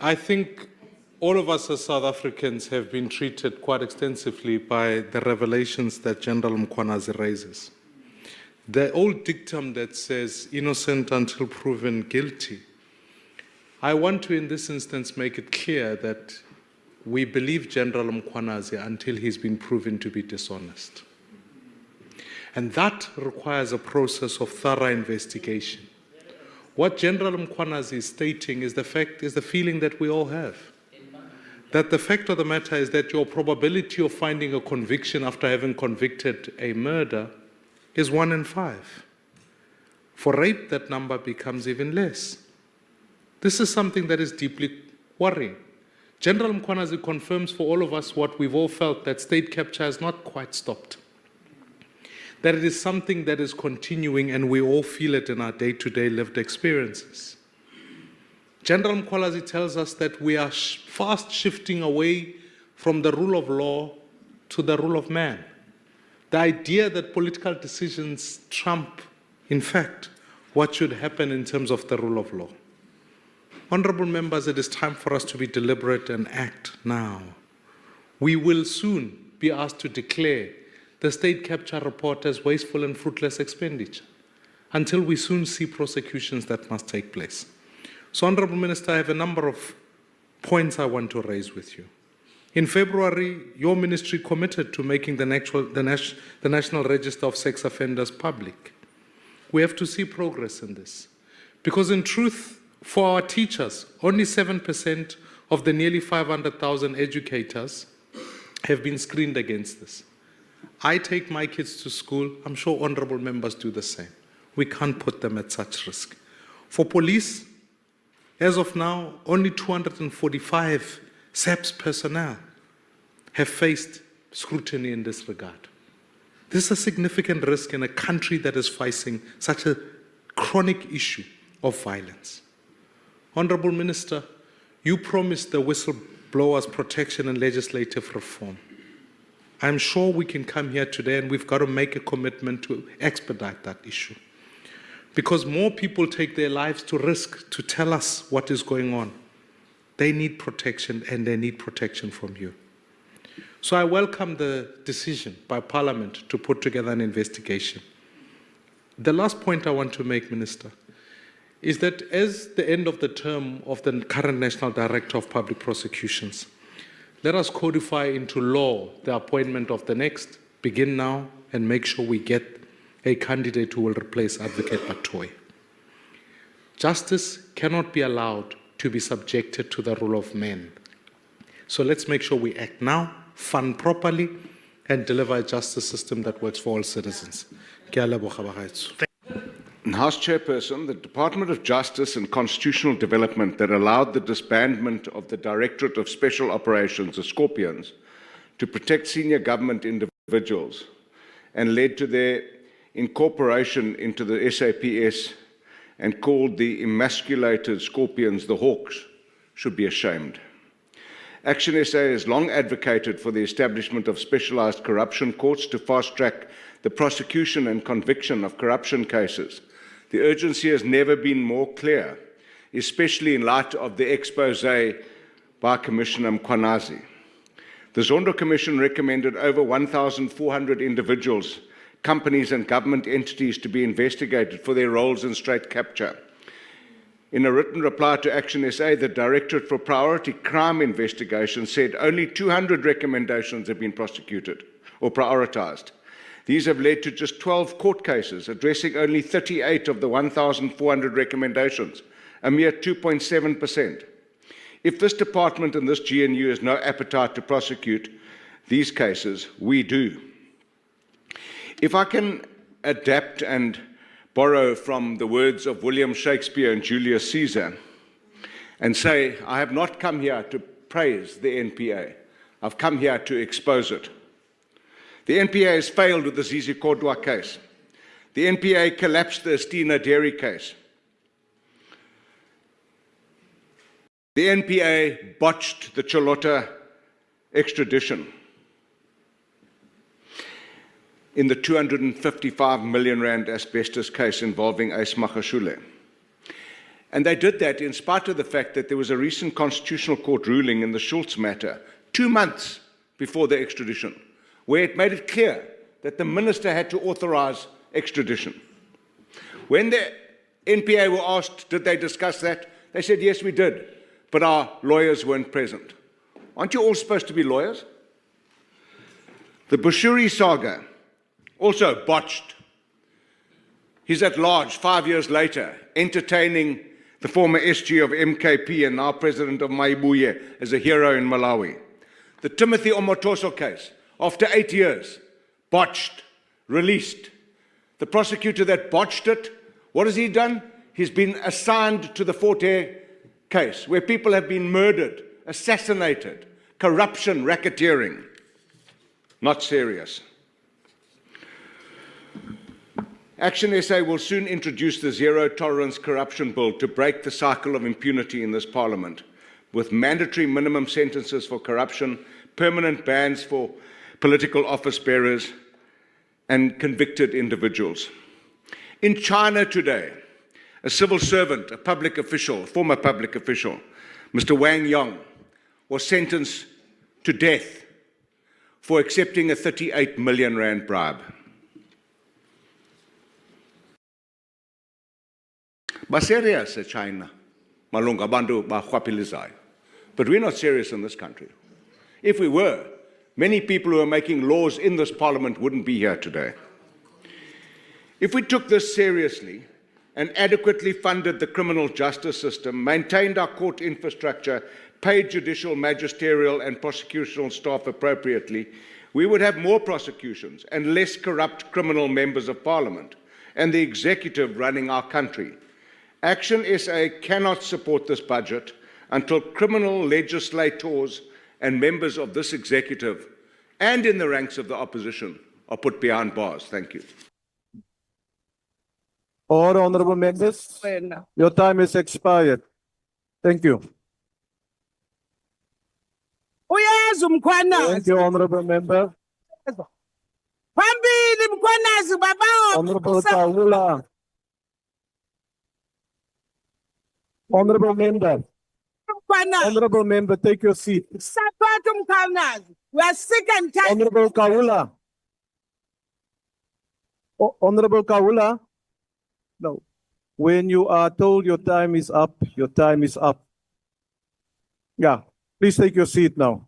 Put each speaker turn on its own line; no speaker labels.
I think all of us as South Africans have been treated quite extensively by the revelations that General Mkhwanazi raises. The old dictum that says innocent until proven guilty. I want to, in this instance, make it clear that we believe General Mkhwanazi until he's been proven to be dishonest. And that requires a process of thorough investigation. What General Mkhwanazi is stating is the feeling that we all have. That the fact of the matter is that your probability of finding a conviction after having convicted a murder is 1 in 5. For rape, that number becomes even less. This is something that is deeply worrying. General Mkhwanazi confirms for all of us what we've all felt, that state capture has not quite stopped. That it is something that is continuing, and we all feel it in our day-to-day lived experiences. General Mkhwanazi tells us that we are fast shifting away from the rule of law to the rule of man. The idea that political decisions trump, in fact, what should happen in terms of the rule of law. Honorable members, it is time for us to be deliberate and act now. We will soon be asked to declare the state capture report as wasteful and fruitless expenditure, until we soon see prosecutions that must take place. So, Honorable Minister, I have a number of points I want to raise with you. In February, your ministry committed to making the National Register of Sex Offenders public. We have to see progress in this. Because in truth, for our teachers, only 7% of the nearly 500,000 educators have been screened against this. I take my kids to school. I'm sure honorable members do the same. We can't put them at such risk. For police, as of now, only 245 SAPS personnel have faced scrutiny in this regard. This is a significant risk in a country that is facing such a chronic issue of violence. Honorable Minister, you promised the whistleblowers protection and legislative reform. I'm sure we can come here today and we've got to make a commitment to expedite that issue. Because more people take their lives to risk to tell us what is going on. They need protection, and they need protection from you. So I welcome the decision by Parliament to put together an investigation. The last point I want to make, Minister, is that as the end of the term of the current National Director of Public Prosecutions, let us codify into law the appointment of the next, begin now, and make sure we get a candidate who will replace Advocate Batoy. Justice cannot be allowed to be subjected to the rule of men. So let's make sure we act now, fund properly, and deliver a justice system that works for all citizens.
House Chairperson, the Department of Justice and Constitutional Development that allowed the disbandment of the Directorate of Special Operations, the Scorpions, to protect senior government individuals and led to their incorporation into the SAPS and called the emasculated Scorpions the Hawks should be ashamed. Action SA has long advocated for the establishment of specialised corruption courts to fast-track the prosecution and conviction of corruption cases. The urgency has never been more clear, especially in light of the expose by Commissioner Mkhwanazi. The Zondo Commission recommended over 1,400 individuals, companies and government entities to be investigated for their roles in state capture. In a written reply to Action SA, the Directorate for Priority Crime Investigation said only 200 recommendations have been prosecuted or prioritised. These have led to just 12 court cases, addressing only 38 of the 1,400 recommendations, a mere 2.7%. If this department and this GNU has no appetite to prosecute these cases, we do. If I can adapt and borrow from the words of William Shakespeare and Julius Caesar and say, I have not come here to praise the NPA. I've come here to expose it. The NPA has failed with the Zizi Kodwa case. The NPA collapsed the Estina dairy case. The NPA botched the Cholota extradition. In the 255 million rand asbestos case involving Ace Magashule. And they did that in spite of the fact that there was a recent Constitutional Court ruling in the Schultz matter 2 months before the extradition, where it made it clear that the minister had to authorize extradition. When the NPA were asked, did they discuss that? They said, yes, we did, but our lawyers weren't present. Aren't you all supposed to be lawyers? The Bushiri saga, also botched. He's at large 5 years later, entertaining the former SG of MKP and now president of Maibuye as a hero in Malawi. The Timothy Omotoso case, after 8 years, botched, released. The prosecutor that botched it, what has he done? He's been assigned to the Forte case, where people have been murdered, assassinated, corruption, racketeering. Not serious. Action SA will soon introduce the Zero Tolerance Corruption Bill to break the cycle of impunity in this Parliament, with mandatory minimum sentences for corruption, permanent bans for political office bearers, and convicted individuals. In China today, a civil servant, a public official, a former public official, Mr. Wang Yong, was sentenced to death for accepting a 38 million rand bribe. Serious China, malunga bantu bahwapilizai. But we're not serious in this country. If we were, many people who are making laws in this Parliament wouldn't be here today. If we took this seriously and adequately funded the criminal justice system, maintained our court infrastructure, paid judicial, magisterial and prosecutorial staff appropriately, we would have more prosecutions and less corrupt criminal members of Parliament and the executive running our country. Action SA cannot support this budget until criminal legislators and members of this executive and in the ranks of the opposition are put behind bars. Thank you.
All honorable members, your time is expired. Thank you.
Uyazi Mkhwanazi.
Thank you, honorable member.
Phambili Mkhwanazi baba.
Honorable Kawula. Honorable member.
Mkhwanazi.
Honorable member, take your seat.
Support Mkhwanazi. We are sick and tired.
Honorable Kawula. Honorable Kawula. No. When you are told your time is up, your time is up. Yeah, please take your seat now.